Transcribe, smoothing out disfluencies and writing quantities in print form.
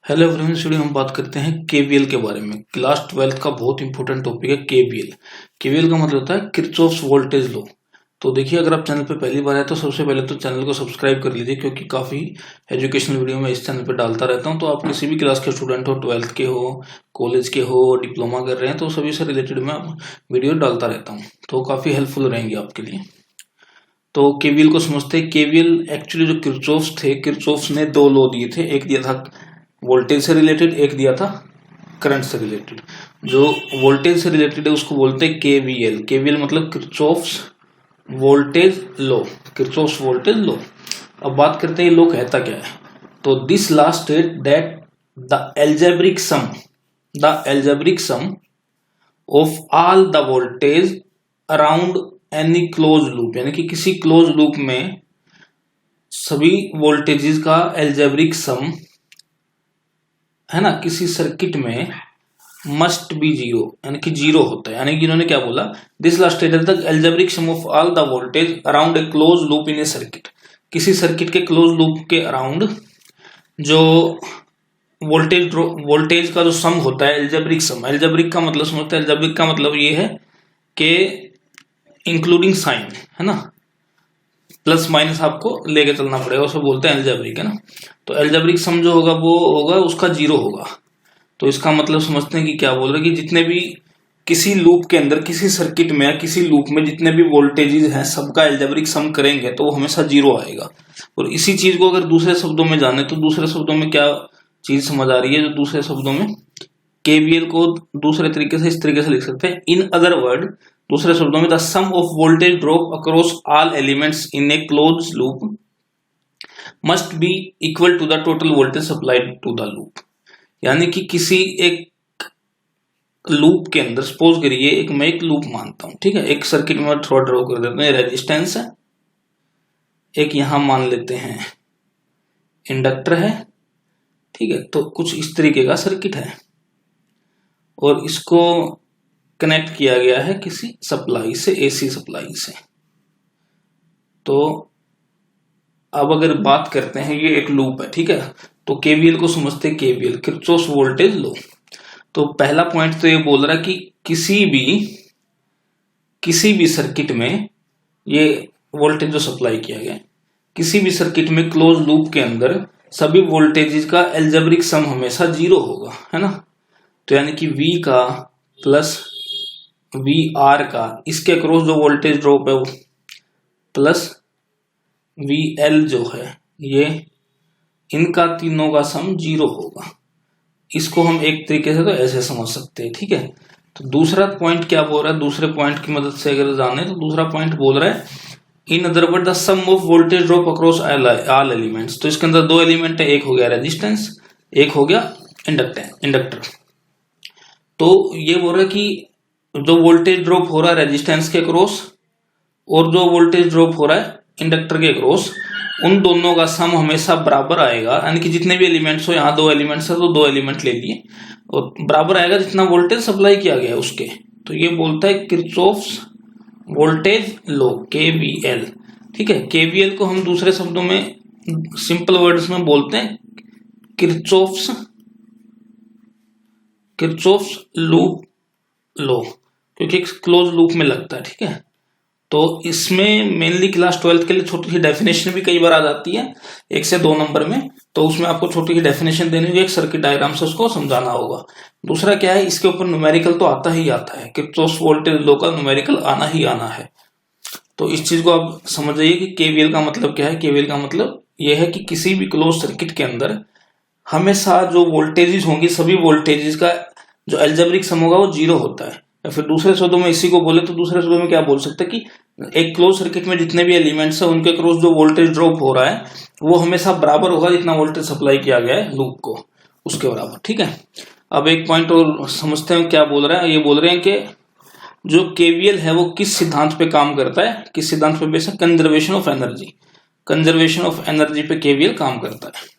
Hello everyone, video हम बात करते हैं केवीएल के बारे में। क्लास 12 का बहुत इंपॉर्टेंट टॉपिक है केवीएल। केवीएल का मतलब होता है किरचॉफ्स वोल्टेज लॉ। तो देखिए, अगर आप चैनल पे पहली बार आए तो सबसे पहले तो चैनल को सब्सक्राइब कर लीजिए, क्योंकि काफ़ी एजुकेशनल वीडियो मैं इस चैनल पे डालता रहता हूँ। तो आप किसी भी क्लास के स्टूडेंट हो, 12th के हो, कॉलेज के हो, डिप्लोमा कर रहे हैं, तो सभी से रिलेटेड मैं वीडियो डालता रहता हूँ, तो काफ़ी हेल्पफुल रहेंगे आपके लिए। तो केवीएल को समझते हैं। केवीएल एक्चुअली जो किरचॉफ्स थे, किरचॉफ्स ने दो लॉ दिए थे। एक दिया था वोल्टेज से रिलेटेड, एक दिया था करंट से रिलेटेड। जो वोल्टेज से रिलेटेड है उसको बोलते हैं केवीएल। केवीएल मतलब Kirchhoff's voltage law, Kirchhoff's voltage law. अब बात करते हैं ये लॉ कहता क्या है। तो this law state that the algebraic sum of all the voltage around any close loop, यानी कि किसी क्लोज लूप में सभी वोल्टेजेस का एल्जेब्रिक सम है ना, किसी सर्किट में मस्ट बी जीरो, यानी कि जीरो होता है। यानी कि इन्होंने क्या बोला, this law stated the algebraic sum of all the voltage around a close loop in A circuit. किसी सर्किट के क्लोज लूप के अराउंड जो वोल्टेज का जो सम होता है, एल्जेब्रिक सम। एल्जेब्रिक का मतलब समझते हैं, एल्जेब्रिक का मतलब ये है कि इंक्लूडिंग साइन, है ना, प्लस माइनस आपको लेके चलना पड़ेगा, उसको बोलते हैं एल्जेब्रिक, है ना। तो एल्जेब्रिक सम जो होगा वो होगा उसका जीरो होगा। तो इसका मतलब समझते हैं कि क्या बोल रहे हैं कि जितने भी किसी लूप के अंदर, किसी सर्किट में या किसी लूप में जितने भी वोल्टेजेस हैं, सबका एल्जेब्रिक सम करेंगे तो वो हमेशा जीरो आएगा। और इसी चीज को अगर दूसरे शब्दों में जाने तो दूसरे शब्दों में क्या चीज समझ आ रही है, जो दूसरे शब्दों में केवीएल को दूसरे तरीके से इस तरीके से लिख सकते हैं। इन अदर वर्ड, दूसरे शब्दों में, the sum of voltage drop across all elements in a close loop must be equal to the total voltage supplied to the loop. यानी कि किसी एक लूप के अंदर, सपोज करिए मैं एक लूप मानता हूं, ठीक है, एक सर्किट में थोड़ा ड्रॉ कर देते हैं, रेजिस्टेंस है, एक यहां मान लेते हैं इंडक्टर है, ठीक है। तो कुछ इस तरीके का सर्किट है और इसको कनेक्ट किया गया है किसी सप्लाई से, एसी सप्लाई से। तो अब अगर बात करते हैं, ये एक लूप है, ठीक है। तो केवीएल को समझते हैं केवीएल, किरचॉफ्स वोल्टेज लॉ। तो पहला पॉइंट तो ये बोल रहा है कि किसी भी सर्किट में ये वोल्टेज जो सप्लाई किया गया, किसी भी सर्किट में क्लोज लूप के अंदर सभी वोल्टेजेस का एल्जेब्रिक सम हमेशा जीरो होगा, है ना। तो यानी कि V का प्लस VR का, इसके अक्रॉस जो वोल्टेज ड्रॉप है वो प्लस VL जो है, ये इनका तीनों का सम जीरो होगा। इसको हम एक तरीके से तो ऐसे समझ सकते हैं, ठीक है। तो दूसरा पॉइंट क्या बोल रहा है, दूसरे पॉइंट की मदद से अगर जाने तो दूसरा पॉइंट बोल रहा है, in other word the sum of voltage drop across all elements. तो इसके अंदर दो एलिमेंट है, एक हो गया रेजिस्टेंस, एक हो गया इंडक्टर। तो ये बोल रहा है कि जो वोल्टेज ड्रॉप हो रहा है रेजिस्टेंस के अक्रॉस और जो वोल्टेज ड्रॉप हो रहा है इंडक्टर के अक्रॉस, उन दोनों का सम हमेशा बराबर आएगा। यानी कि जितने भी एलिमेंट्स हो, यहाँ दो एलिमेंट्स है तो दो एलिमेंट ले लिए, और बराबर आएगा जितना वोल्टेज सप्लाई किया गया है उसके। तो ये बोलता है किरचॉफ्स वोल्टेज लॉ, केवीएल, ठीक है। केवीएल को हम दूसरे शब्दों में, सिंपल वर्ड्स में बोलते हैं किरचॉफ्स लूप लॉ, क्योंकि एक क्लोज लूप में लगता है, ठीक है। तो इसमें मेनली क्लास 12 के लिए छोटी सी डेफिनेशन भी कई बार आ जाती है, 1 से 2 नंबर में। तो उसमें आपको छोटी सी डेफिनेशन देनी होगी, एक सर्किट डायग्राम से उसको समझाना होगा। दूसरा क्या है, इसके ऊपर न्यूमेरिकल तो आता ही आता है, किरचॉफ्स वोल्टेज लॉ का न्यूमेरिकल आना ही आना है। तो इस चीज को आप समझ जाइए कि केवीएल का मतलब क्या है। केवीएल का मतलब यह है कि किसी भी क्लोज सर्किट के अंदर हमेशा जो वोल्टेजेस होंगी, सभी वोल्टेजेस का जो एल्जेब्रिक सम होगा वो जीरो होता है। या फिर दूसरे शब्दों में इसी को बोले तो दूसरे शब्दों में क्या बोल सकते हैं कि एक क्लोज सर्किट में जितने भी एलिमेंट्स हैं उनके क्रॉस जो वोल्टेज ड्रॉप हो रहा है वो हमेशा बराबर होगा जितना वोल्टेज सप्लाई किया गया है लूप को, उसके बराबर, ठीक है। अब एक पॉइंट और समझते हैं क्या बोल रहा है। ये बोल रहे हैं कि जो केवीएल है वो किस सिद्धांत पे काम करता है, किस सिद्धांत पे बेसिक, कंजर्वेशन ऑफ एनर्जी पे केवीएल काम करता है।